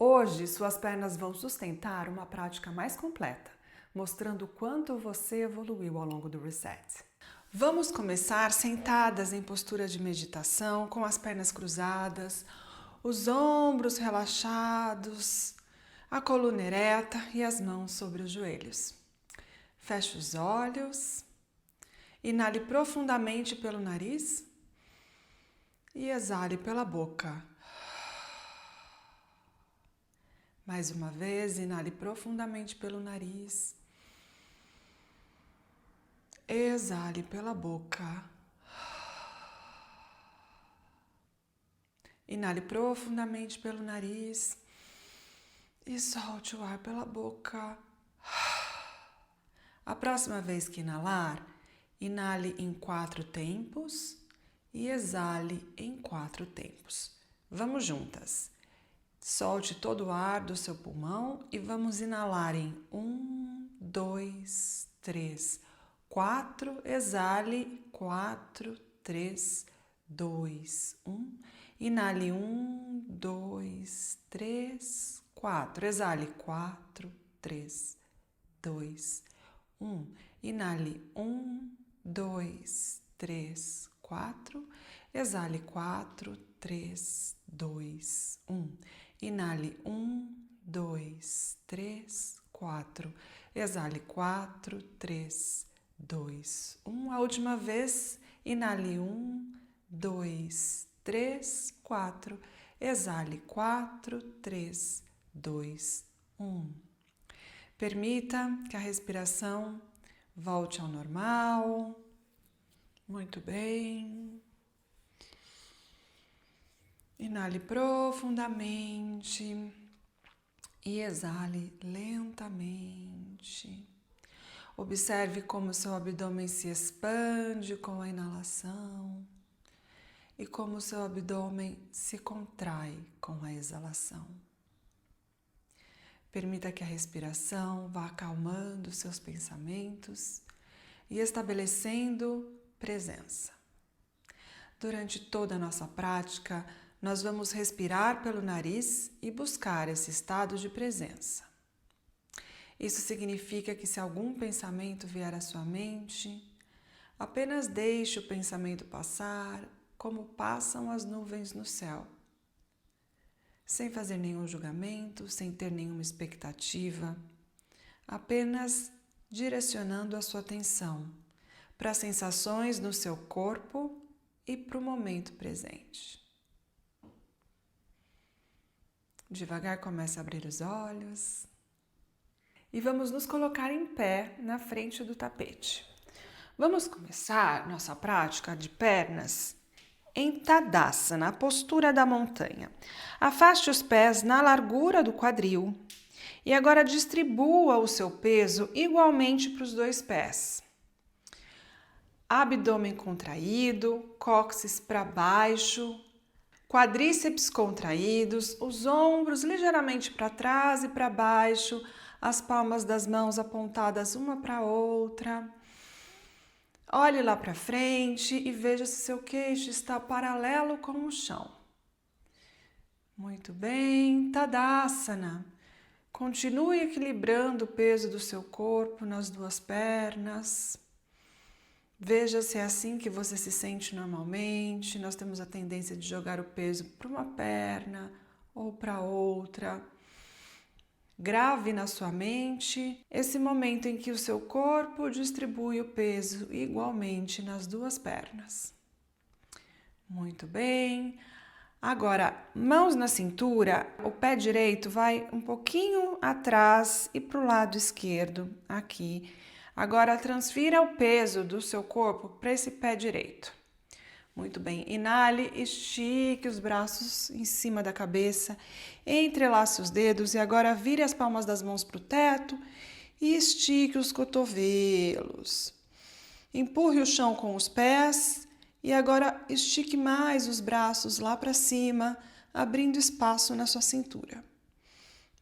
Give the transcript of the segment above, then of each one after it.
Hoje, suas pernas vão sustentar uma prática mais completa, mostrando o quanto você evoluiu ao longo do reset. Vamos começar sentadas em postura de meditação, com as pernas cruzadas, os ombros relaxados, a coluna ereta e as mãos sobre os joelhos. Feche os olhos, inale profundamente pelo nariz e exale pela boca. Mais uma vez, inale profundamente pelo nariz, exale pela boca. Inale profundamente pelo nariz e solte o ar pela boca. A próxima vez que inalar, inale em 4 tempos e exale em 4 tempos. Vamos juntas. Solte todo o ar do seu pulmão e vamos inalar em 1, 2, 3, 4. Exale 4, 3, 2, 1. Inale 1, 2, 3, 4. Exale 4, 3, 2, 1. Inale 1, 2, 3, 4. Exale 4, 3, 2, 1. Inale 1, 2, 3, 4. Exale 4, 3, 2, 1. A última vez, inale 1, 2, 3, 4. Exale 4, 3, 2, 1. Permita que a respiração volte ao normal. Muito bem. Inale profundamente e exale lentamente. Observe como seu abdômen se expande com a inalação e como seu abdômen se contrai com a exalação. Permita que a respiração vá acalmando seus pensamentos e estabelecendo presença. Durante toda a nossa prática, nós vamos respirar pelo nariz e buscar esse estado de presença. Isso significa que se algum pensamento vier à sua mente, apenas deixe o pensamento passar como passam as nuvens no céu, sem fazer nenhum julgamento, sem ter nenhuma expectativa, apenas direcionando a sua atenção para as sensações no seu corpo e para o momento presente. Devagar comece a abrir os olhos e vamos nos colocar em pé na frente do tapete. Vamos começar nossa prática de pernas em Tadasana, a postura da montanha. Afaste os pés na largura do quadril e agora distribua o seu peso igualmente para os 2 pés. Abdômen contraído, cóccix para baixo, quadríceps contraídos, os ombros ligeiramente para trás e para baixo, as palmas das mãos apontadas uma para a outra. Olhe lá para frente e veja se seu queixo está paralelo com o chão. Muito bem, Tadasana. Continue equilibrando o peso do seu corpo nas 2 pernas. Veja se é assim que você se sente normalmente. Nós temos a tendência de jogar o peso para uma perna ou para outra. Grave na sua mente esse momento em que o seu corpo distribui o peso igualmente nas 2 pernas. Muito bem. Agora, mãos na cintura, o pé direito vai um pouquinho atrás e para o lado esquerdo, aqui. Agora, transfira o peso do seu corpo para esse pé direito. Muito bem. Inale, estique os braços em cima da cabeça, entrelace os dedos e agora vire as palmas das mãos para o teto e estique os cotovelos. Empurre o chão com os pés e agora estique mais os braços lá para cima, abrindo espaço na sua cintura.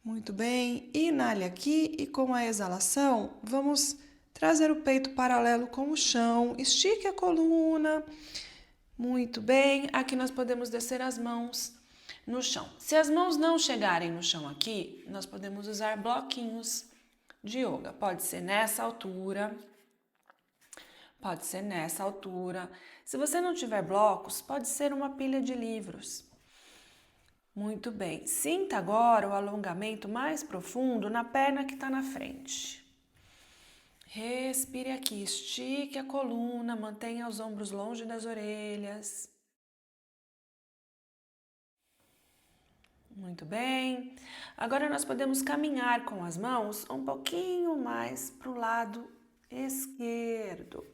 Muito bem. Inale aqui e com a exalação, vamos trazer o peito paralelo com o chão, estique a coluna. Muito bem, aqui nós podemos descer as mãos no chão. Se as mãos não chegarem no chão aqui, nós podemos usar bloquinhos de yoga. Pode ser nessa altura, pode ser nessa altura. Se você não tiver blocos, pode ser uma pilha de livros. Muito bem. Sinta agora o alongamento mais profundo na perna que está na frente. Respire aqui, estique a coluna, mantenha os ombros longe das orelhas. Muito bem. Agora nós podemos caminhar com as mãos um pouquinho mais para o lado esquerdo.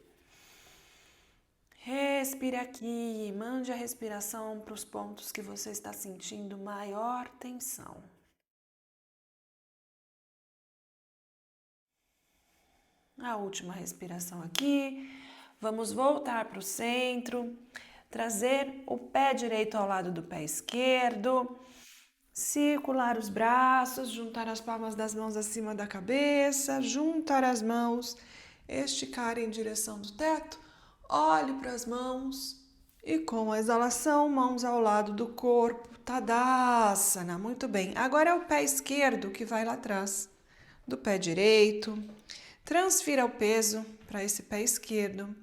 Respire aqui, mande a respiração para os pontos que você está sentindo maior tensão. A última respiração aqui. Vamos voltar para o centro, trazer o pé direito ao lado do pé esquerdo, circular os braços, juntar as palmas das mãos acima da cabeça, juntar as mãos, esticar em direção do teto, olhe para as mãos e com a exalação, mãos ao lado do corpo, Tadasana, muito bem. Agora é o pé esquerdo que vai lá atrás do pé direito. Transfira o peso para esse pé esquerdo.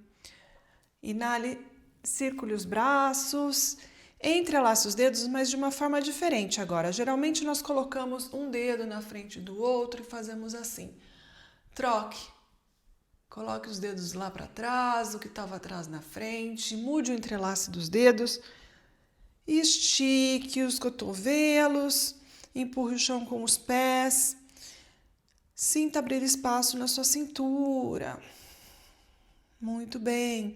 Inale, circule os braços, entrelace os dedos, mas de uma forma diferente agora. Geralmente nós colocamos um dedo na frente do outro e fazemos assim. Troque. Coloque os dedos lá para trás, o que estava atrás na frente. Mude o entrelace dos dedos. Estique os cotovelos. Empurre o chão com os pés. Sinta abrir espaço na sua cintura. Muito bem.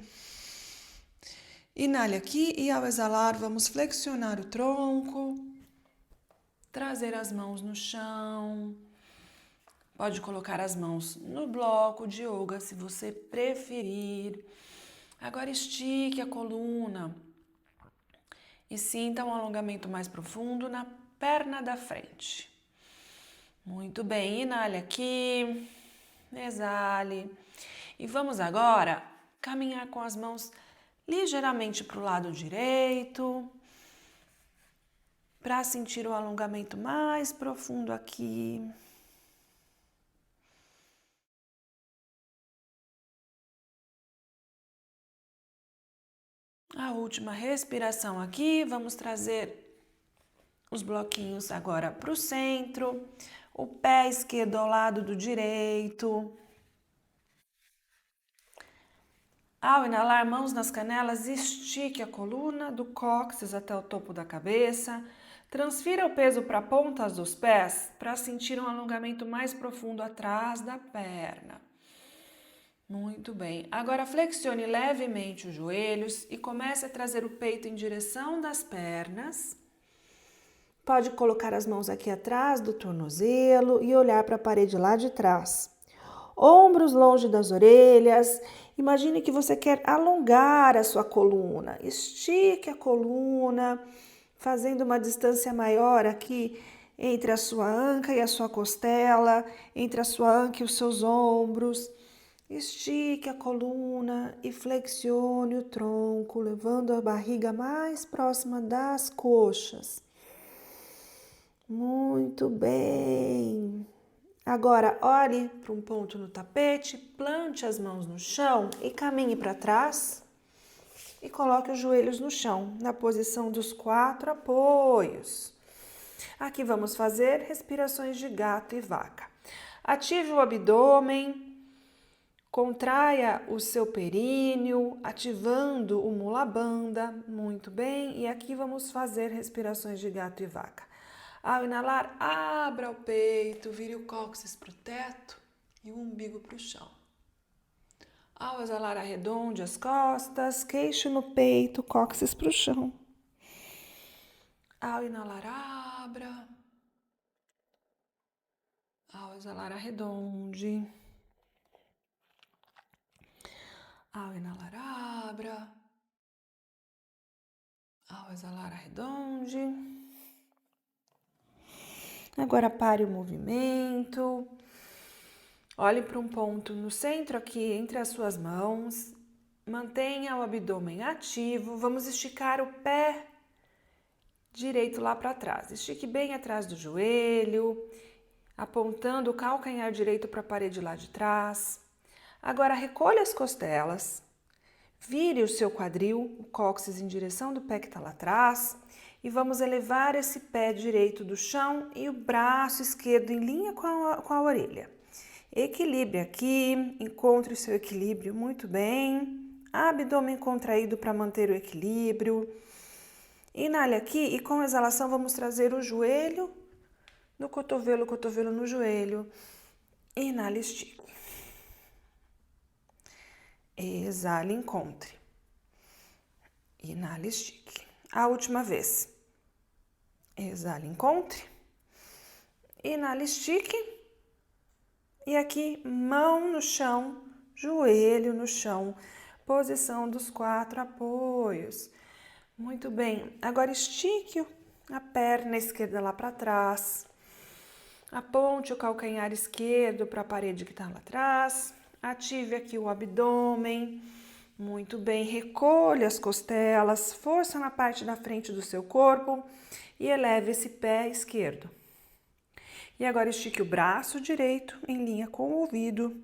Inale aqui e ao exalar vamos flexionar o tronco. Trazer as mãos no chão. Pode colocar as mãos no bloco de yoga se você preferir. Agora estique a coluna. E sinta um alongamento mais profundo na perna da frente. Muito bem, inale aqui, exale. E vamos agora caminhar com as mãos ligeiramente para o lado direito, para sentir o alongamento mais profundo aqui. A última respiração aqui, vamos trazer os bloquinhos agora para o centro. O pé esquerdo ao lado do direito. Ao inalar, mãos nas canelas, estique a coluna do cóccix até o topo da cabeça. Transfira o peso para pontas dos pés para sentir um alongamento mais profundo atrás da perna. Muito bem. Agora flexione levemente os joelhos e comece a trazer o peito em direção das pernas. Pode colocar as mãos aqui atrás do tornozelo e olhar para a parede lá de trás. Ombros longe das orelhas. Imagine que você quer alongar a sua coluna. Estique a coluna, fazendo uma distância maior aqui entre a sua anca e a sua costela, entre a sua anca e os seus ombros. Estique a coluna e flexione o tronco, levando a barriga mais próxima das coxas. Muito bem. Agora, olhe para um ponto no tapete, plante as mãos no chão e caminhe para trás e coloque os joelhos no chão, na posição dos 4 apoios. Aqui vamos fazer respirações de gato e vaca. Ative o abdômen, contraia o seu períneo, ativando o Mula Bandha, muito bem. E aqui vamos fazer respirações de gato e vaca. Ao inalar, abra o peito, vire o cóccix para o teto e o umbigo para o chão. Ao exalar, arredonde as costas, queixo no peito, cóccix para o chão. Ao inalar, abra. Ao exalar, arredonde. Ao inalar, abra. Ao exalar, arredonde. Agora pare o movimento. Olhe para um ponto no centro aqui entre as suas mãos. Mantenha o abdômen ativo. Vamos esticar o pé direito lá para trás. Estique bem atrás do joelho, apontando o calcanhar direito para a parede lá de trás. Agora recolha as costelas, vire o seu quadril, o cóccix em direção do pé que está lá atrás e vamos elevar esse pé direito do chão e o braço esquerdo em linha com a orelha. Equilibre aqui, encontre o seu equilíbrio muito bem. Abdômen contraído para manter o equilíbrio. Inale aqui e com a exalação vamos trazer o joelho no cotovelo, o cotovelo no joelho. Inale, estique. Exale, encontre. Inale, estique. A última vez. Exale, encontre. Inale, estique. E aqui, mão no chão, joelho no chão, posição dos 4 apoios. Muito bem, agora estique a perna esquerda lá para trás, aponte o calcanhar esquerdo para a parede que está lá atrás, ative aqui o abdômen, muito bem, recolha as costelas, força na parte da frente do seu corpo e eleve esse pé esquerdo. E agora estique o braço direito em linha com o ouvido.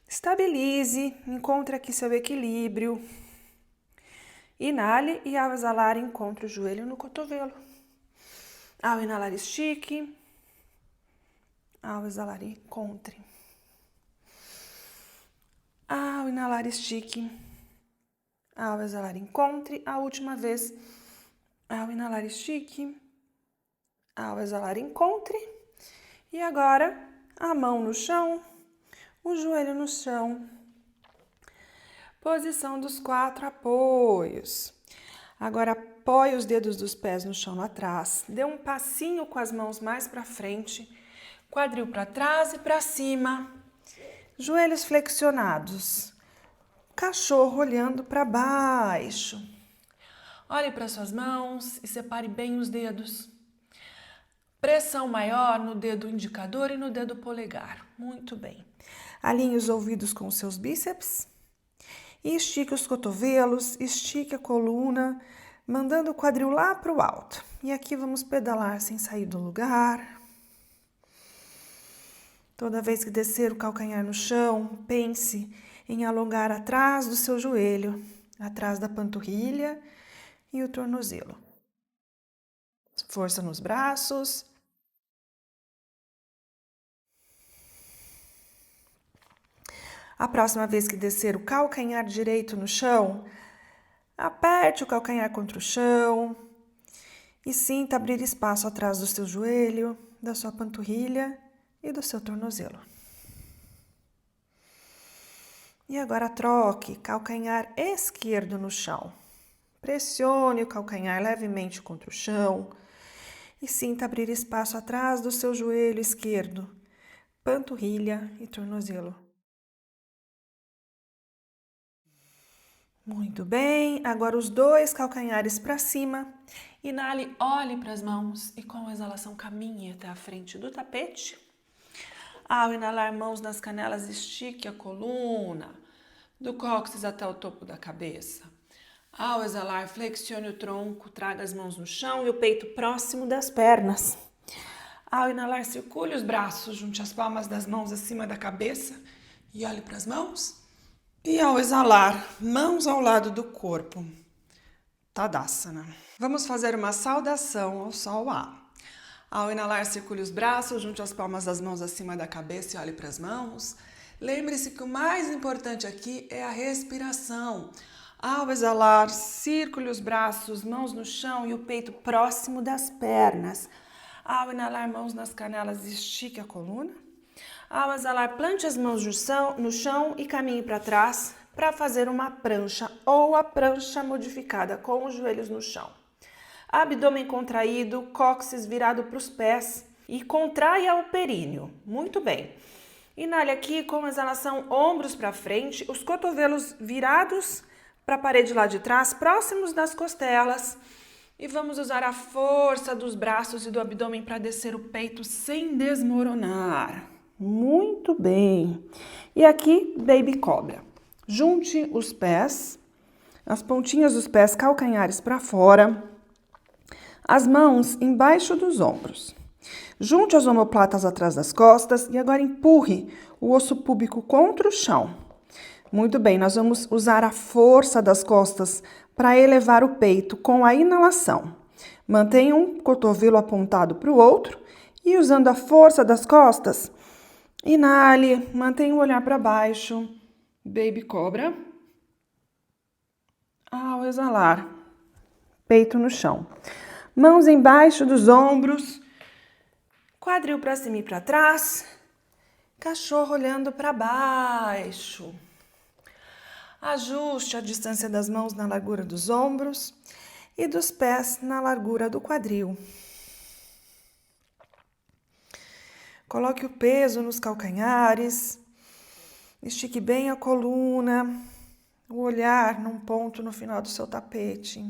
Estabilize, encontre aqui seu equilíbrio. Inale e ao exalar encontre o joelho no cotovelo. Ao inalar estique. Ao exalar encontre. Ao inalar estique. Ao exalar encontre. A última vez. Ao inalar estique. Ao exalar encontre. E agora, a mão no chão, o joelho no chão. Posição dos 4 apoios. Agora, apoie os dedos dos pés no chão lá atrás. Dê um passinho com as mãos mais para frente. Quadril para trás e para cima. Joelhos flexionados. Cachorro olhando para baixo. Olhe para suas mãos e separe bem os dedos. Pressão maior no dedo indicador e no dedo polegar. Muito bem. Alinhe os ouvidos com os seus bíceps. E estique os cotovelos, estique a coluna, mandando o quadril lá para o alto. E aqui vamos pedalar sem sair do lugar. Toda vez que descer o calcanhar no chão, pense em alongar atrás do seu joelho, atrás da panturrilha e o tornozelo. Força nos braços. A próxima vez que descer o calcanhar direito no chão, aperte o calcanhar contra o chão e sinta abrir espaço atrás do seu joelho, da sua panturrilha e do seu tornozelo. E agora troque calcanhar esquerdo no chão. Pressione o calcanhar levemente contra o chão e sinta abrir espaço atrás do seu joelho esquerdo, panturrilha e tornozelo. Muito bem, agora os 2 calcanhares para cima. Inale, olhe para as mãos e com a exalação caminhe até a frente do tapete. Ao inalar, mãos nas canelas, estique a coluna, do cóccix até o topo da cabeça. Ao exalar, flexione o tronco, traga as mãos no chão e o peito próximo das pernas. Ao inalar, circule os braços, junte as palmas das mãos acima da cabeça e olhe para as mãos. E ao exalar, mãos ao lado do corpo, Tadasana. Vamos fazer uma saudação ao Sol A. Ao inalar, circule os braços, junte as palmas das mãos acima da cabeça e olhe para as mãos. Lembre-se que o mais importante aqui é a respiração. Ao exalar, circule os braços, mãos no chão e o peito próximo das pernas. Ao inalar, mãos nas canelas, estique a coluna. Ao exalar, plante as mãos no chão e caminhe para trás para fazer uma prancha ou a prancha modificada com os joelhos no chão. Abdômen contraído, cóccix virado para os pés e contraia o períneo. Muito bem. Inale aqui com a exalação, ombros para frente, os cotovelos virados para a parede lá de trás, próximos das costelas. E vamos usar a força dos braços e do abdômen para descer o peito sem desmoronar. Muito bem. E aqui, Baby Cobra. Junte os pés, as pontinhas dos pés, calcanhares para fora. As mãos embaixo dos ombros. Junte as omoplatas atrás das costas e agora empurre o osso púbico contra o chão. Muito bem, nós vamos usar a força das costas para elevar o peito com a inalação. Mantenha um cotovelo apontado para o outro e usando a força das costas, inale, mantenha o olhar para baixo, baby cobra. Ao exalar, peito no chão. Mãos embaixo dos ombros, quadril para cima e para trás, cachorro olhando para baixo. Ajuste a distância das mãos na largura dos ombros e dos pés na largura do quadril. Coloque o peso nos calcanhares, estique bem a coluna, o olhar num ponto no final do seu tapete.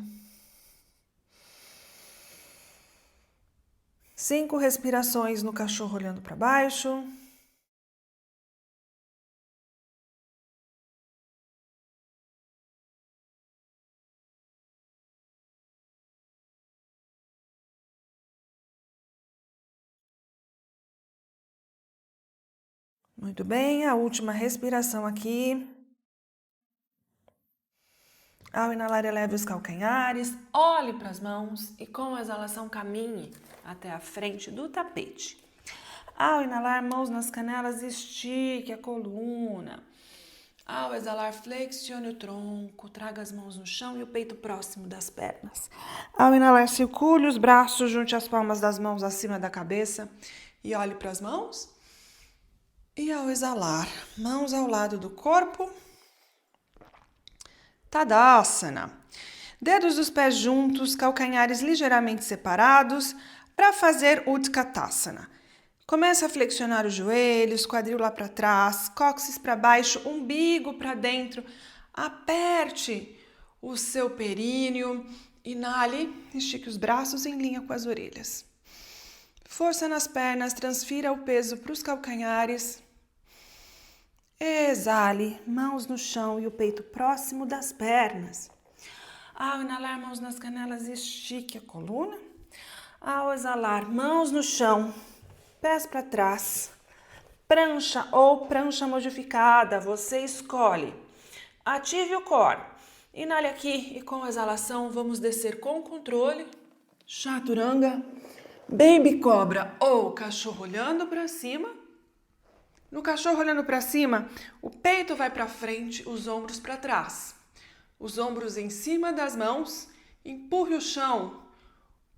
5 respirações no cachorro olhando para baixo. Muito bem, a última respiração aqui. Ao inalar, eleve os calcanhares, olhe para as mãos e com a exalação caminhe até a frente do tapete. Ao inalar, mãos nas canelas, estique a coluna. Ao exalar, flexione o tronco, traga as mãos no chão e o peito próximo das pernas. Ao inalar, circule os braços, junte as palmas das mãos acima da cabeça e olhe para as mãos. E ao exalar, mãos ao lado do corpo. Tadasana. Dedos dos pés juntos, calcanhares ligeiramente separados para fazer Utkatasana. Comece a flexionar os joelhos, quadril lá para trás, cóccix para baixo, umbigo para dentro. Aperte o seu períneo, inale, estique os braços em linha com as orelhas. Força nas pernas, transfira o peso para os calcanhares. Exale, mãos no chão e o peito próximo das pernas. Ao inalar, mãos nas canelas, estique a coluna. Ao exalar, mãos no chão, pés para trás. Prancha ou prancha modificada, você escolhe. Ative o core. Inale aqui e com a exalação vamos descer com controle. Chaturanga, baby cobra ou cachorro olhando para cima. No cachorro olhando para cima, o peito vai para frente, os ombros para trás. Os ombros em cima das mãos, empurre o chão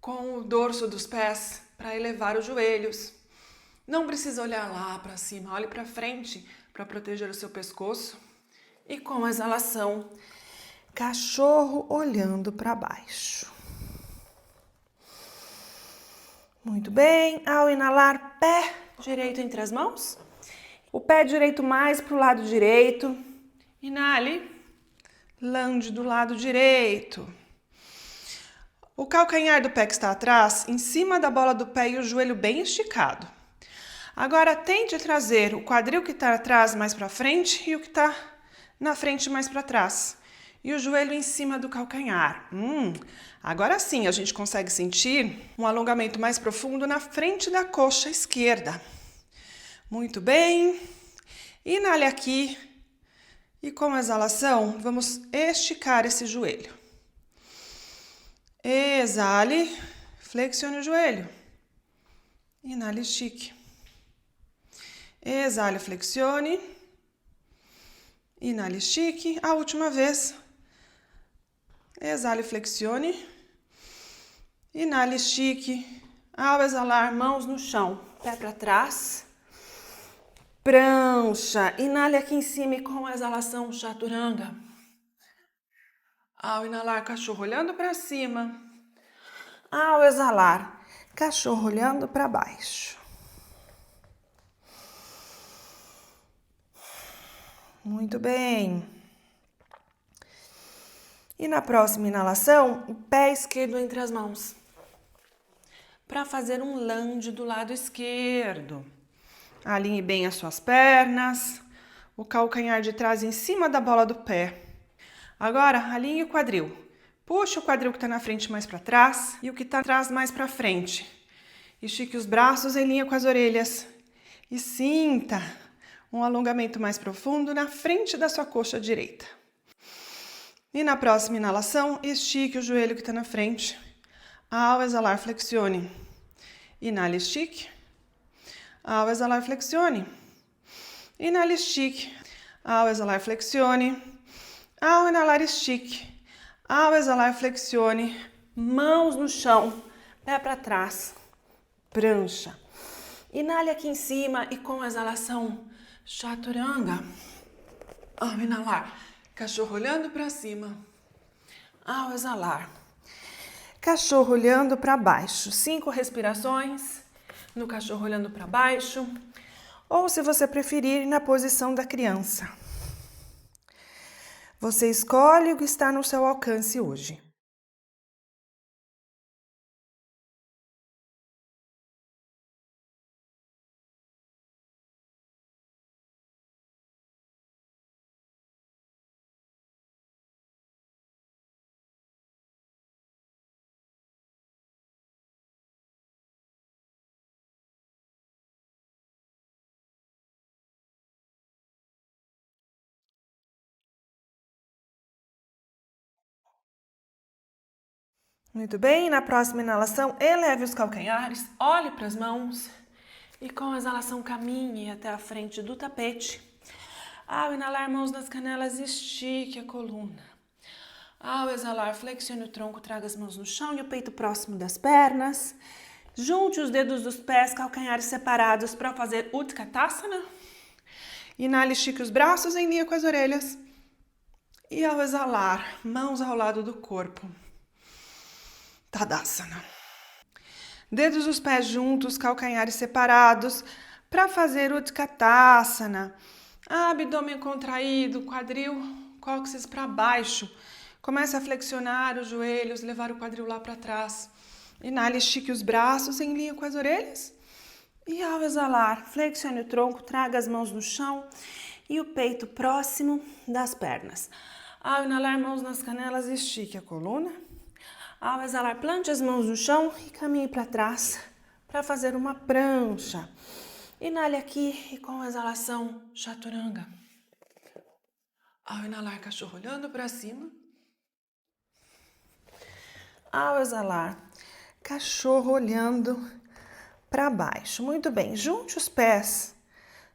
com o dorso dos pés para elevar os joelhos. Não precisa olhar lá para cima, olhe para frente para proteger o seu pescoço. E com a exalação, cachorro olhando para baixo. Muito bem, ao inalar, pé direito entre as mãos. O pé direito mais para o lado direito. Inale, lunge do lado direito. O calcanhar do pé que está atrás, em cima da bola do pé e o joelho bem esticado. Agora tente trazer o quadril que está atrás mais para frente e o que está na frente mais para trás. E o joelho em cima do calcanhar. Agora sim a gente consegue sentir um alongamento mais profundo na frente da coxa esquerda. Muito bem, inale aqui e com a exalação vamos esticar esse joelho. Exale, flexione o joelho. Inale, estique. Exale, flexione. Inale, estique. A última vez. Exale, flexione. Inale, estique. Ao exalar, mãos no chão, pé para trás. Prancha, inale aqui em cima e com a exalação, chaturanga. Ao inalar, cachorro olhando para cima. Ao exalar, cachorro olhando para baixo. Muito bem. E na próxima inalação, o pé esquerdo entre as mãos. Para fazer um lunge do lado esquerdo. Alinhe bem as suas pernas, o calcanhar de trás em cima da bola do pé. Agora, alinhe o quadril. Puxa o quadril que está na frente mais para trás e o que está atrás mais para frente. Estique os braços em linha com as orelhas e sinta um alongamento mais profundo na frente da sua coxa direita. E na próxima inalação, estique o joelho que está na frente. Ao exalar, flexione. Inale, estique. Ao exalar, flexione. Inale, estique. Ao exalar, flexione. Ao inalar, estique. Ao exalar, flexione. Mãos no chão, pé para trás. Prancha. Inale aqui em cima e com a exalação, chaturanga. Ao inalar, cachorro olhando para cima. Ao exalar, cachorro olhando para baixo. 5 respirações no cachorro olhando para baixo. Ou, se você preferir, na posição da criança. Você escolhe o que está no seu alcance hoje. Muito bem, na próxima inalação, eleve os calcanhares, olhe para as mãos e com a exalação caminhe até a frente do tapete. Ao inalar, mãos nas canelas, estique a coluna. Ao exalar, flexione o tronco, traga as mãos no chão e o peito próximo das pernas. Junte os dedos dos pés, calcanhares separados para fazer Utkatasana. Inale, estique os braços em linha com as orelhas. E ao exalar, mãos ao lado do corpo. Tadasana. Dedos dos pés juntos, calcanhares separados, para fazer Utkatasana. Abdômen contraído, quadril, cóccix para baixo. Comece a flexionar os joelhos, levar o quadril lá para trás. Inale, estique os braços em linha com as orelhas. E ao exalar, flexione o tronco, traga as mãos no chão e o peito próximo das pernas. Ao inalar, mãos nas canelas, estique a coluna. Ao exalar, plante as mãos no chão e caminhe para trás para fazer uma prancha. Inale aqui e com a exalação, chaturanga. Ao inalar, cachorro olhando para cima. Ao exalar, cachorro olhando para baixo. Muito bem, junte os pés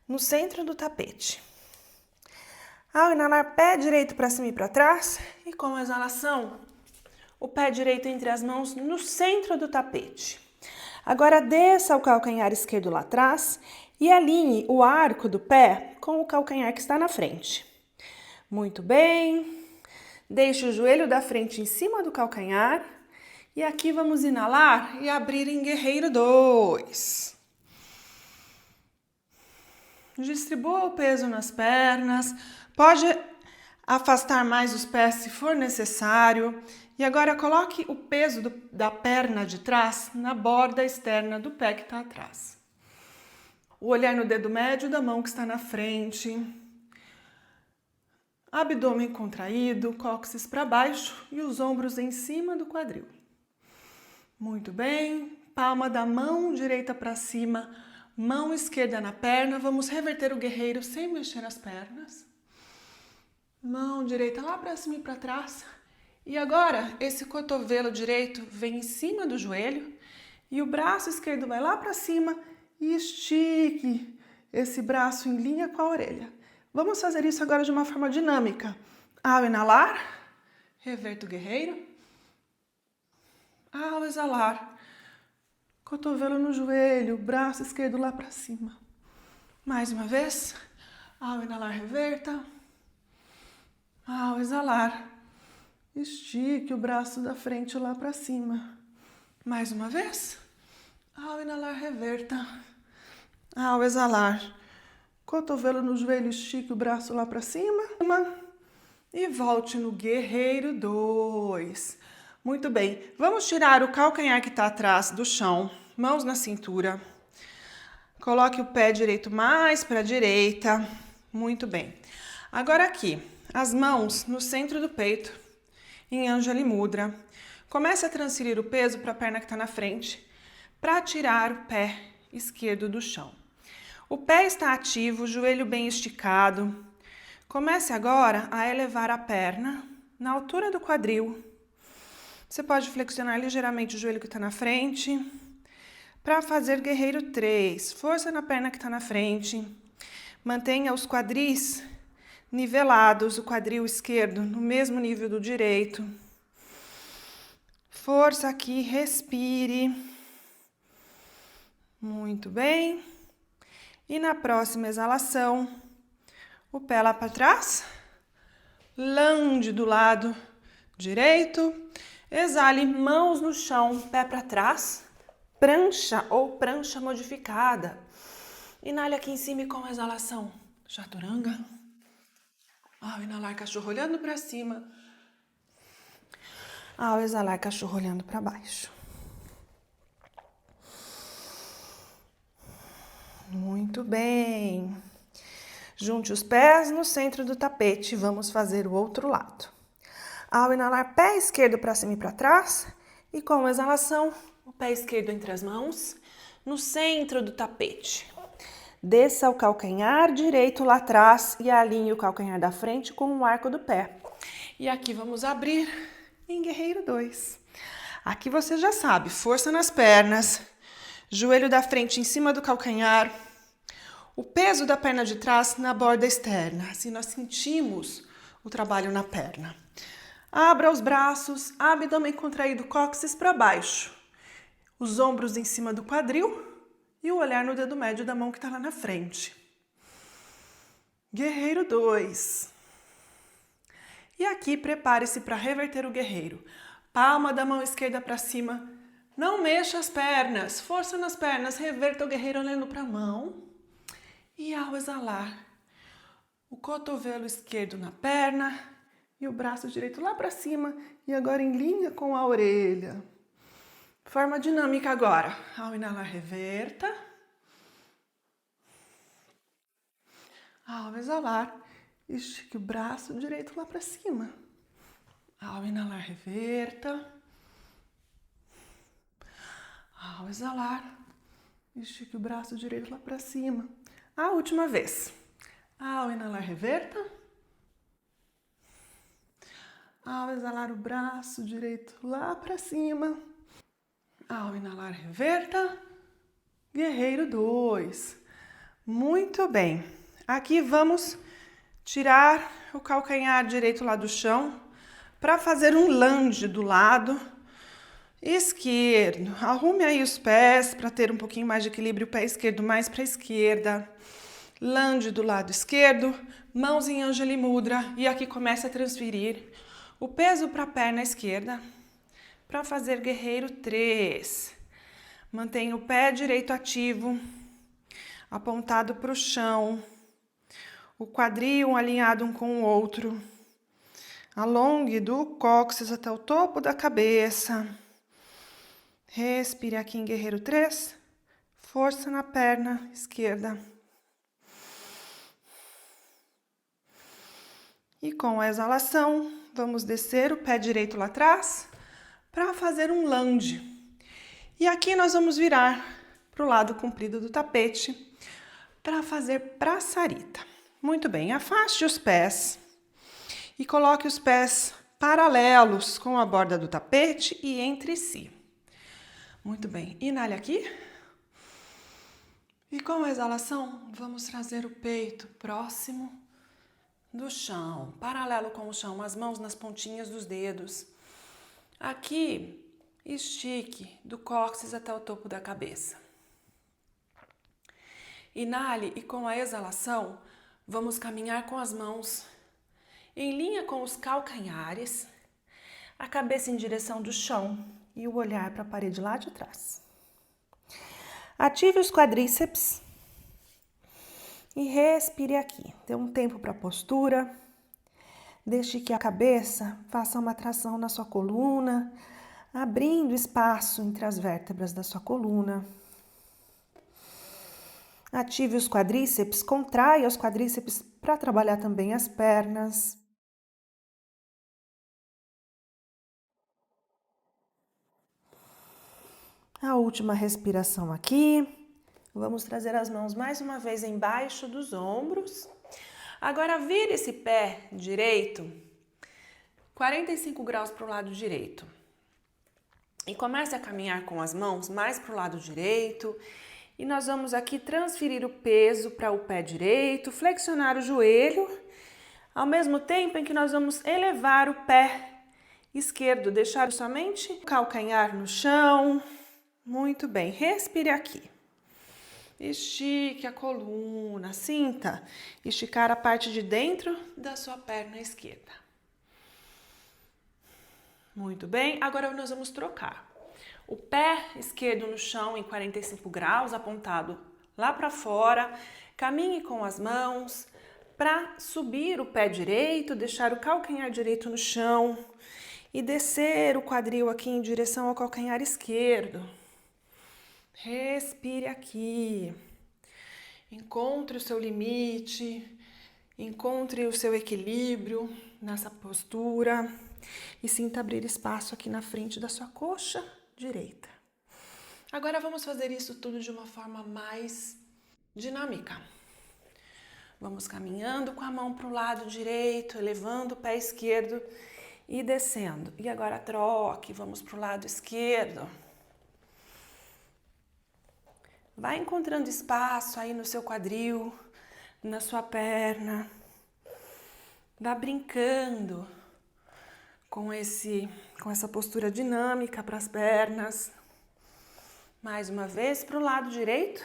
no centro do tapete. Ao inalar, pé direito para cima e para trás e com a exalação, o pé direito entre as mãos no centro do tapete. Agora desça o calcanhar esquerdo lá atrás e alinhe o arco do pé com o calcanhar que está na frente. Muito bem. Deixe o joelho da frente em cima do calcanhar. E aqui vamos inalar e abrir em Guerreiro 2. Distribua o peso nas pernas. Pode afastar mais os pés se for necessário. E agora coloque o peso da perna de trás na borda externa do pé que está atrás. O olhar no dedo médio da mão que está na frente. Abdômen contraído, cóccix para baixo e os ombros em cima do quadril. Muito bem. Palma da mão direita para cima, mão esquerda na perna. Vamos reverter o guerreiro sem mexer as pernas. Mão direita lá para cima e para trás. E agora, esse cotovelo direito vem em cima do joelho e o braço esquerdo vai lá para cima e estique esse braço em linha com a orelha. Vamos fazer isso agora de uma forma dinâmica. Ao inalar, reverta o guerreiro. Ao exalar, cotovelo no joelho, braço esquerdo lá para cima. Mais uma vez. Ao inalar, reverta. Ao exalar, estique o braço da frente lá para cima. Mais uma vez. Ao inalar, reverta. Ao exalar, cotovelo no joelho, estique o braço lá para cima. E volte no Guerreiro 2. Muito bem. Vamos tirar o calcanhar que está atrás do chão. Mãos na cintura. Coloque o pé direito mais para a direita. Muito bem. Agora aqui, as mãos no centro do peito. em Anjali Mudra. Comece a transferir o peso para a perna que está na frente, para tirar o pé esquerdo do chão. O pé está ativo, o joelho bem esticado. Comece agora a elevar a perna na altura do quadril. Você pode flexionar ligeiramente o joelho que está na frente, para fazer guerreiro 3. Força na perna que está na frente. Mantenha os quadris nivelados, o quadril esquerdo no mesmo nível do direito. Força aqui, respire. Muito bem. E na próxima exalação, o pé lá para trás. Lunge do lado direito. Exale, mãos no chão, pé para trás. Prancha ou prancha modificada. Inale aqui em cima e com a exalação, chaturanga. Ao inalar, cachorro olhando para cima. Ao exalar, cachorro olhando para baixo. Muito bem. Junte os pés no centro do tapete. Vamos fazer o outro lado. Ao inalar, pé esquerdo para cima e para trás. E com a exalação, o pé esquerdo entre as mãos, no centro do tapete. Desça o calcanhar direito lá atrás e alinhe o calcanhar da frente com o arco do pé. E aqui vamos abrir em guerreiro 2. Aqui você já sabe, força nas pernas, joelho da frente em cima do calcanhar, o peso da perna de trás na borda externa. Assim nós sentimos o trabalho na perna. Abra os braços, abdômen contraído, cóccix para baixo. Os ombros em cima do quadril e o olhar no dedo médio da mão que está lá na frente. Guerreiro 2. E aqui prepare-se para reverter o guerreiro. Palma da mão esquerda para cima. Não mexa as pernas. Força nas pernas. Reverta o guerreiro olhando para a mão. E ao exalar, o cotovelo esquerdo na perna e o braço direito lá para cima. E agora em linha com a orelha. Forma dinâmica agora. Ao inalar, reverta. Ao exalar, estique o braço direito lá para cima. Ao inalar, reverta. Ao exalar, estique o braço direito lá para cima. A última vez. Ao inalar, reverta. Ao exalar, o braço direito lá para cima. Ao inalar, reverta. Guerreiro 2. Muito bem. Aqui vamos tirar o calcanhar direito lá do chão para fazer um lunge do lado esquerdo. Arrume aí os pés para ter um pouquinho mais de equilíbrio. O pé esquerdo mais para a esquerda. Lunge do lado esquerdo. Mãos em Anjali Mudra. E aqui começa a transferir o peso para a perna esquerda para fazer guerreiro 3. Mantenha o pé direito ativo, apontado para o chão. O quadril alinhado um com o outro. Alongue do cóccix até o topo da cabeça. Respire aqui em guerreiro 3. Força na perna esquerda. E com a exalação, vamos descer o pé direito lá atrás para fazer um lunge. E aqui nós vamos virar para o lado comprido do tapete para fazer prasarita. Muito bem, afaste os pés e coloque os pés paralelos com a borda do tapete e entre si. Muito bem, inale aqui. E com a exalação, vamos trazer o peito próximo do chão, paralelo com o chão, as mãos nas pontinhas dos dedos. Aqui, estique do cóccix até o topo da cabeça. Inale e com a exalação, vamos caminhar com as mãos em linha com os calcanhares, a cabeça em direção do chão e o olhar para a parede lá de trás. Ative os quadríceps e respire aqui. Dê um tempo para a postura. Deixe que a cabeça faça uma tração na sua coluna, abrindo espaço entre as vértebras da sua coluna. Ative os quadríceps, contraia os quadríceps para trabalhar também as pernas. A última respiração aqui. Vamos trazer as mãos mais uma vez embaixo dos ombros. Agora vire esse pé direito 45 graus para o lado direito. E comece a caminhar com as mãos mais para o lado direito. E nós vamos aqui transferir o peso para o pé direito, flexionar o joelho, ao mesmo tempo em que nós vamos elevar o pé esquerdo, deixar somente o calcanhar no chão. Muito bem, respire aqui. Estique a coluna, sinta esticar a parte de dentro da sua perna esquerda. Muito bem, agora nós vamos trocar. O pé esquerdo no chão em 45 graus, apontado lá para fora. Caminhe com as mãos para subir o pé direito, deixar o calcanhar direito no chão e descer o quadril aqui em direção ao calcanhar esquerdo. Respire aqui. Encontre o seu limite, encontre o seu equilíbrio nessa postura e sinta abrir espaço aqui na frente da sua coxa direita. Agora vamos fazer isso tudo de uma forma mais dinâmica. Vamos caminhando com a mão para o lado direito, elevando o pé esquerdo e descendo. E agora troque, vamos para o lado esquerdo. Vai encontrando espaço aí no seu quadril, na sua perna. Vá brincando com essa postura dinâmica para as pernas. Mais uma vez para o lado direito.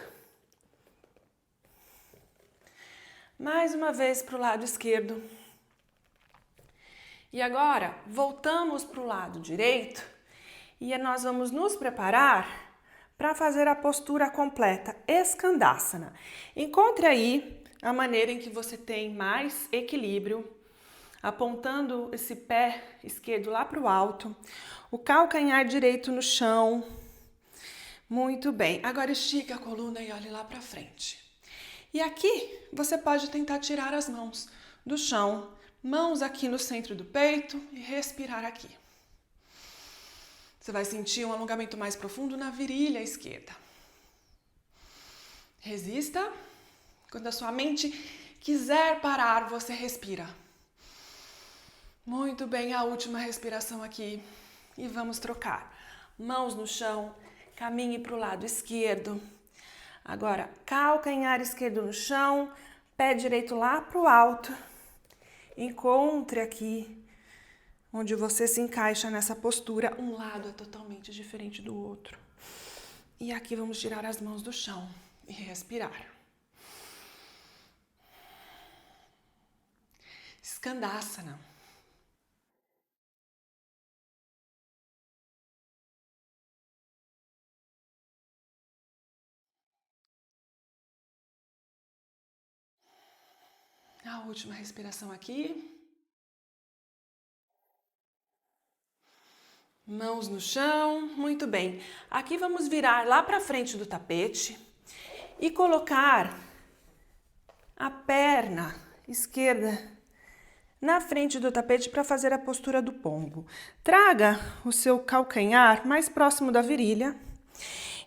Mais uma vez para o lado esquerdo. E agora, voltamos para o lado direito e nós vamos nos preparar para fazer a postura completa, Skandasana. Encontre aí a maneira em que você tem mais equilíbrio, apontando esse pé esquerdo lá para o alto, o calcanhar direito no chão. Muito bem, agora estique a coluna e olhe lá para frente. E aqui você pode tentar tirar as mãos do chão, mãos aqui no centro do peito e respirar aqui. Você vai sentir um alongamento mais profundo na virilha esquerda. Resista. Quando a sua mente quiser parar, você respira. Muito bem, a última respiração aqui. E vamos trocar. Mãos no chão, caminhe para o lado esquerdo. Agora, calcanhar esquerdo no chão, pé direito lá para o alto. Encontre aqui onde você se encaixa nessa postura. Um lado é totalmente diferente do outro. E aqui vamos tirar as mãos do chão e respirar. Skandasana. A última respiração aqui. Mãos no chão, muito bem. Aqui vamos virar lá para frente do tapete e colocar a perna esquerda na frente do tapete para fazer a postura do pombo. Traga o seu calcanhar mais próximo da virilha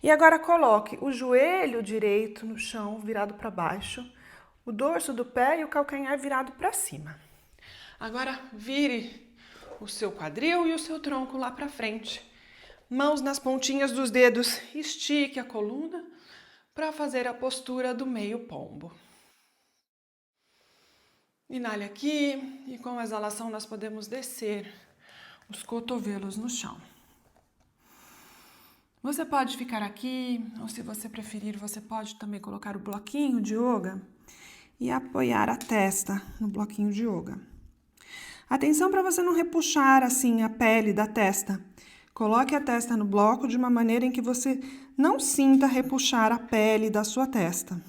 e agora coloque o joelho direito no chão, virado para baixo, o dorso do pé e o calcanhar virado para cima. Agora vire o seu quadril e o seu tronco lá para frente. Mãos nas pontinhas dos dedos, estique a coluna para fazer a postura do meio pombo. Inale aqui e com a exalação nós podemos descer os cotovelos no chão. Você pode ficar aqui, ou se você preferir, você pode também colocar o bloquinho de yoga e apoiar a testa no bloquinho de yoga. Atenção para você não repuxar assim a pele da testa. Coloque a testa no bloco de uma maneira em que você não sinta repuxar a pele da sua testa.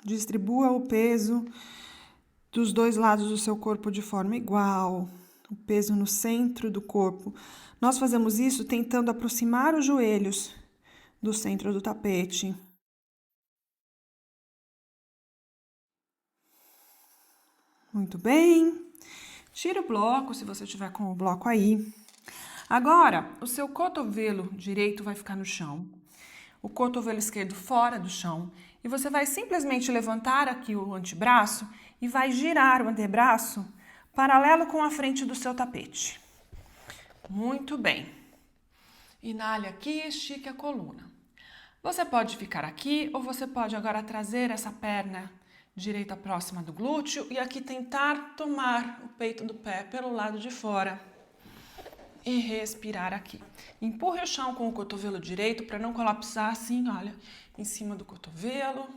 Distribua o peso dos dois lados do seu corpo de forma igual. O peso no centro do corpo. Nós fazemos isso tentando aproximar os joelhos do centro do tapete. Muito bem. Tira o bloco, se você tiver com o bloco aí. Agora, o seu cotovelo direito vai ficar no chão, o cotovelo esquerdo fora do chão, e você vai simplesmente levantar aqui o antebraço e vai girar o antebraço paralelo com a frente do seu tapete. Muito bem. Inale aqui, estique a coluna. Você pode ficar aqui ou você pode agora trazer essa perna direita próxima do glúteo e aqui tentar tomar o peito do pé pelo lado de fora e respirar aqui. Empurre o chão com o cotovelo direito para não colapsar assim, olha, em cima do cotovelo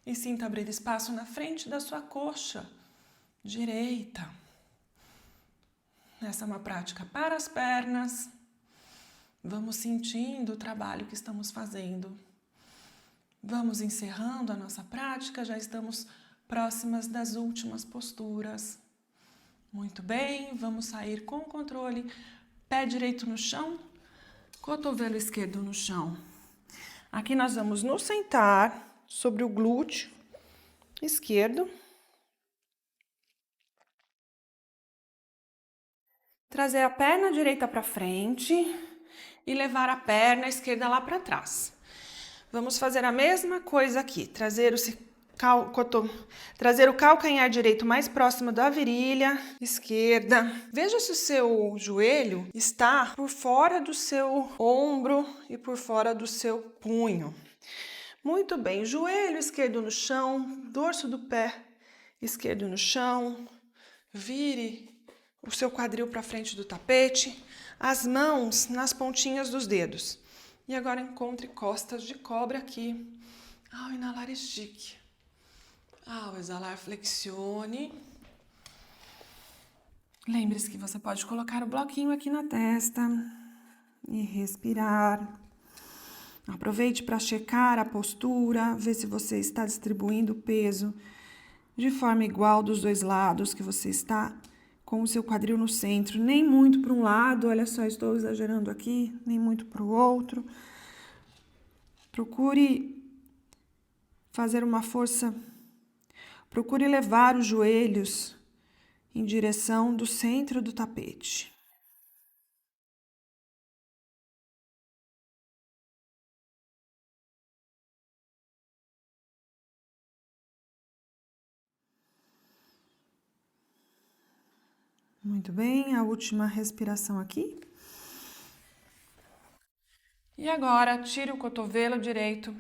e sinta abrir espaço na frente da sua coxa direita. Essa é uma prática para as pernas. Vamos sentindo o trabalho que estamos fazendo. Vamos encerrando a nossa prática, já estamos próximas das últimas posturas. Muito bem, vamos sair com controle. Pé direito no chão, cotovelo esquerdo no chão. Aqui nós vamos nos sentar sobre o glúteo esquerdo. Trazer a perna direita para frente e levar a perna esquerda lá para trás. Vamos fazer a mesma coisa aqui, trazer o calcanhar direito mais próximo da virilha esquerda. Veja se o seu joelho está por fora do seu ombro e por fora do seu punho. Muito bem, joelho esquerdo no chão, dorso do pé esquerdo no chão. Vire o seu quadril para frente do tapete, as mãos nas pontinhas dos dedos. E agora encontre costas de cobra aqui. Ao inalar, estique. Ao exalar, flexione. Lembre-se que você pode colocar o bloquinho aqui na testa e respirar. Aproveite para checar a postura, ver se você está distribuindo o peso de forma igual dos dois lados, que você está com o seu quadril no centro, nem muito para um lado, olha só, estou exagerando aqui, nem muito para o outro. Procure fazer uma força, procure levar os joelhos em direção do centro do tapete. Muito bem, a última respiração aqui. E agora, tire o cotovelo direito,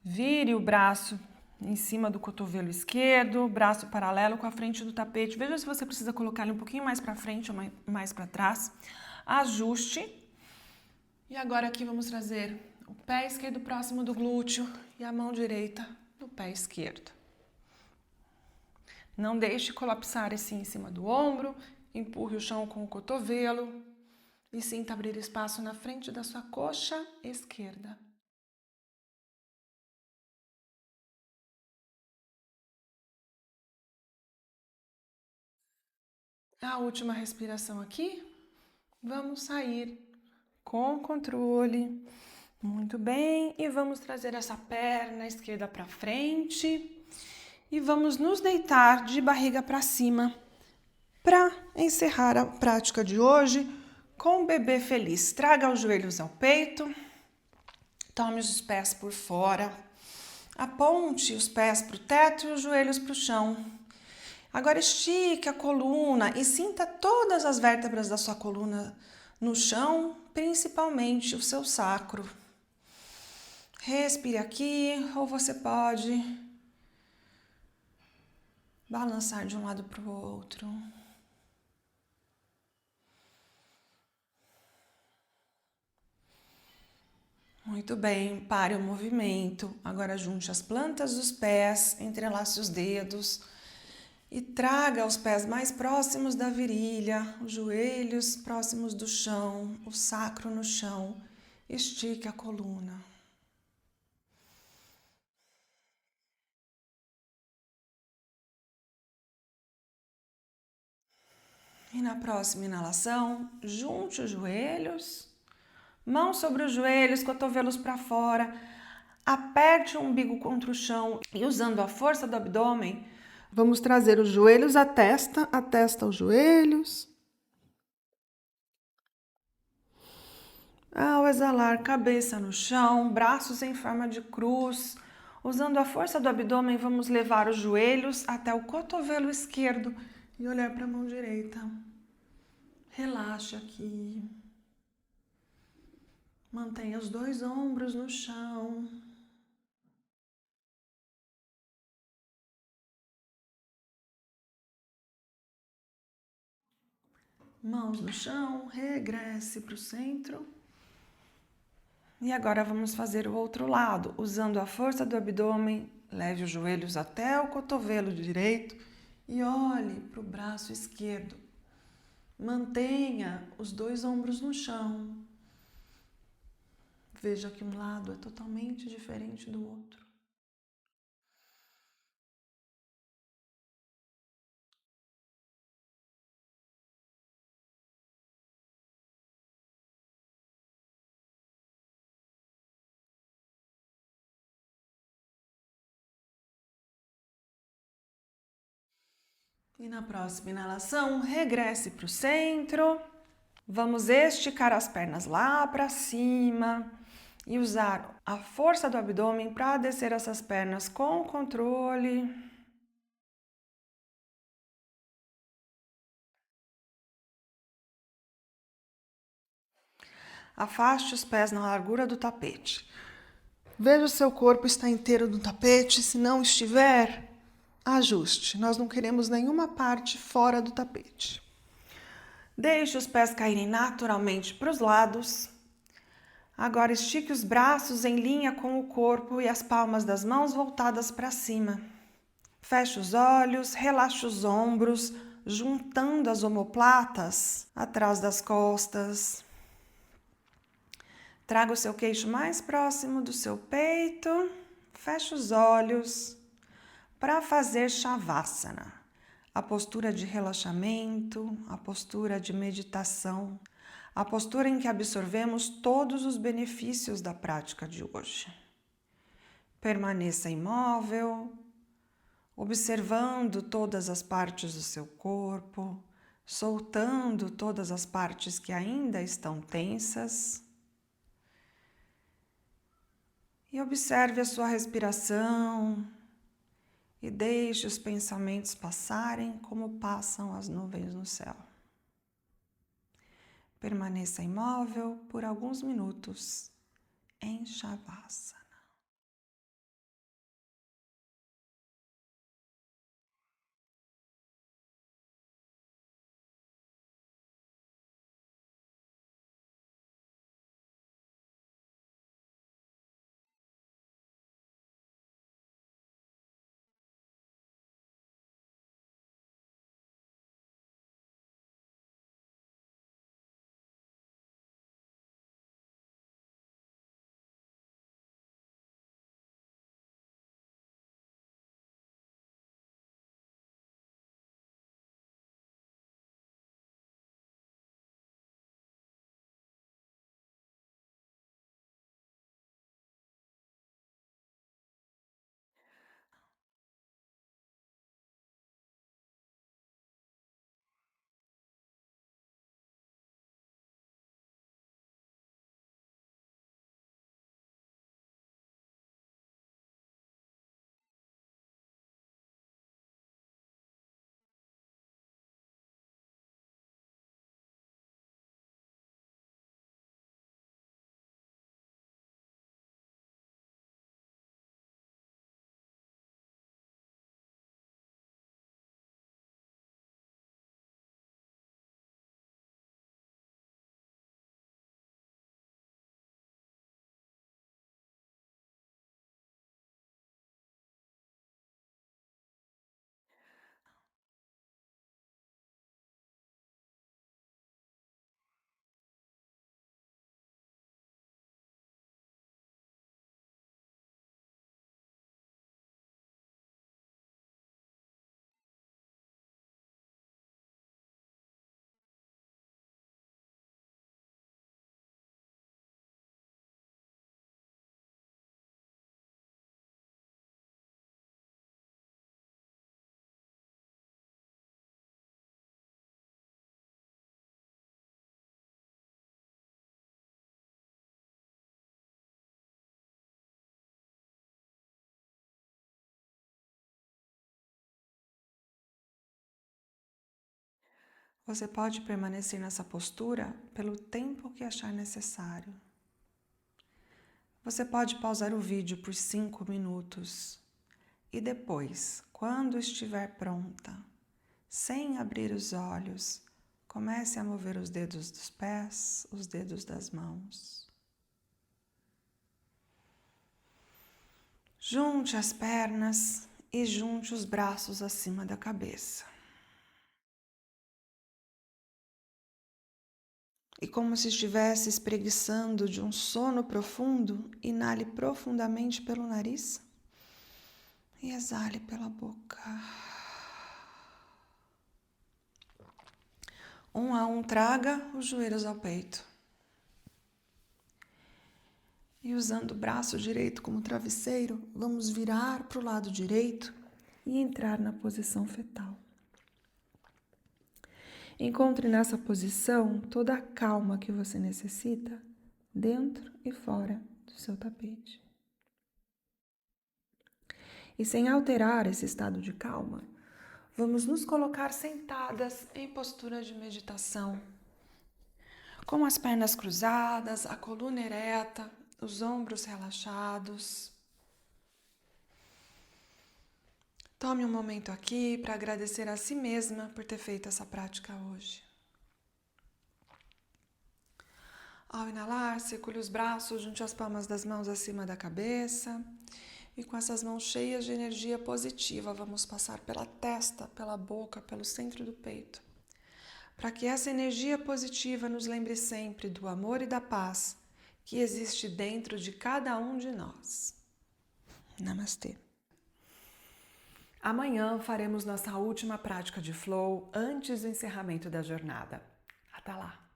vire o braço em cima do cotovelo esquerdo, braço paralelo com a frente do tapete. Veja se você precisa colocar ele um pouquinho mais para frente ou mais para trás. Ajuste. E agora aqui vamos trazer o pé esquerdo próximo do glúteo e a mão direita no pé esquerdo. Não deixe colapsar assim em cima do ombro, empurre o chão com o cotovelo e sinta abrir espaço na frente da sua coxa esquerda. A última respiração aqui. Vamos sair com controle. Muito bem. E vamos trazer essa perna esquerda para frente. E vamos nos deitar de barriga para cima para encerrar a prática de hoje com o bebê feliz. Traga os joelhos ao peito, tome os pés por fora, aponte os pés para o teto e os joelhos para o chão. Agora estique a coluna e sinta todas as vértebras da sua coluna no chão, principalmente o seu sacro. Respire aqui, ou você pode balançar de um lado para o outro. Muito bem, pare o movimento. Agora junte as plantas dos pés, entrelace os dedos e traga os pés mais próximos da virilha, os joelhos próximos do chão, o sacro no chão. Estique a coluna. E na próxima inalação, junte os joelhos, mãos sobre os joelhos, cotovelos para fora, aperte o umbigo contra o chão e usando a força do abdômen, Vamos trazer os joelhos à testa aos joelhos. Ao exalar, cabeça no chão, braços em forma de cruz. Usando a força do abdômen, vamos levar os joelhos até o cotovelo esquerdo e olhar para a mão direita. Relaxe aqui. Mantenha os dois ombros no chão. Mãos no chão, regresse para o centro. E agora vamos fazer o outro lado. Usando a força do abdômen, leve os joelhos até o cotovelo direito e olhe para o braço esquerdo. Mantenha os dois ombros no chão. Veja que um lado é totalmente diferente do outro. E na próxima inalação, regresse para o centro. Vamos esticar as pernas lá para cima e usar a força do abdômen para descer essas pernas com controle. Afaste os pés na largura do tapete. Veja se seu corpo está inteiro no tapete. Se não estiver, ajuste. Nós não queremos nenhuma parte fora do tapete. Deixe os pés caírem naturalmente para os lados. Agora estique os braços em linha com o corpo e as palmas das mãos voltadas para cima. Feche os olhos, relaxe os ombros, juntando as omoplatas atrás das costas. Traga o seu queixo mais próximo do seu peito. Feche os olhos para fazer Shavasana, a postura de relaxamento, a postura de meditação, a postura em que absorvemos todos os benefícios da prática de hoje. Permaneça imóvel, observando todas as partes do seu corpo, soltando todas as partes que ainda estão tensas. E observe a sua respiração e deixe os pensamentos passarem como passam as nuvens no céu. Permaneça imóvel por alguns minutos em Shavasana. Você pode permanecer nessa postura pelo tempo que achar necessário. Você pode pausar o vídeo por 5 minutos e depois, quando estiver pronta, sem abrir os olhos, comece a mover os dedos dos pés, os dedos das mãos. Junte as pernas e junte os braços acima da cabeça. E como se estivesse espreguiçando de um sono profundo, inale profundamente pelo nariz e exale pela boca. Um a um, traga os joelhos ao peito. E usando o braço direito como travesseiro, vamos virar para o lado direito e entrar na posição fetal. Encontre nessa posição toda a calma que você necessita, dentro e fora do seu tapete. E sem alterar esse estado de calma, vamos nos colocar sentadas em postura de meditação, com as pernas cruzadas, a coluna ereta, os ombros relaxados. Tome um momento aqui para agradecer a si mesma por ter feito essa prática hoje. Ao inalar, circule os braços, junte as palmas das mãos acima da cabeça e com essas mãos cheias de energia positiva, vamos passar pela testa, pela boca, pelo centro do peito, para que essa energia positiva nos lembre sempre do amor e da paz que existe dentro de cada um de nós. Namastê. Amanhã faremos nossa última prática de flow antes do encerramento da jornada. Até lá!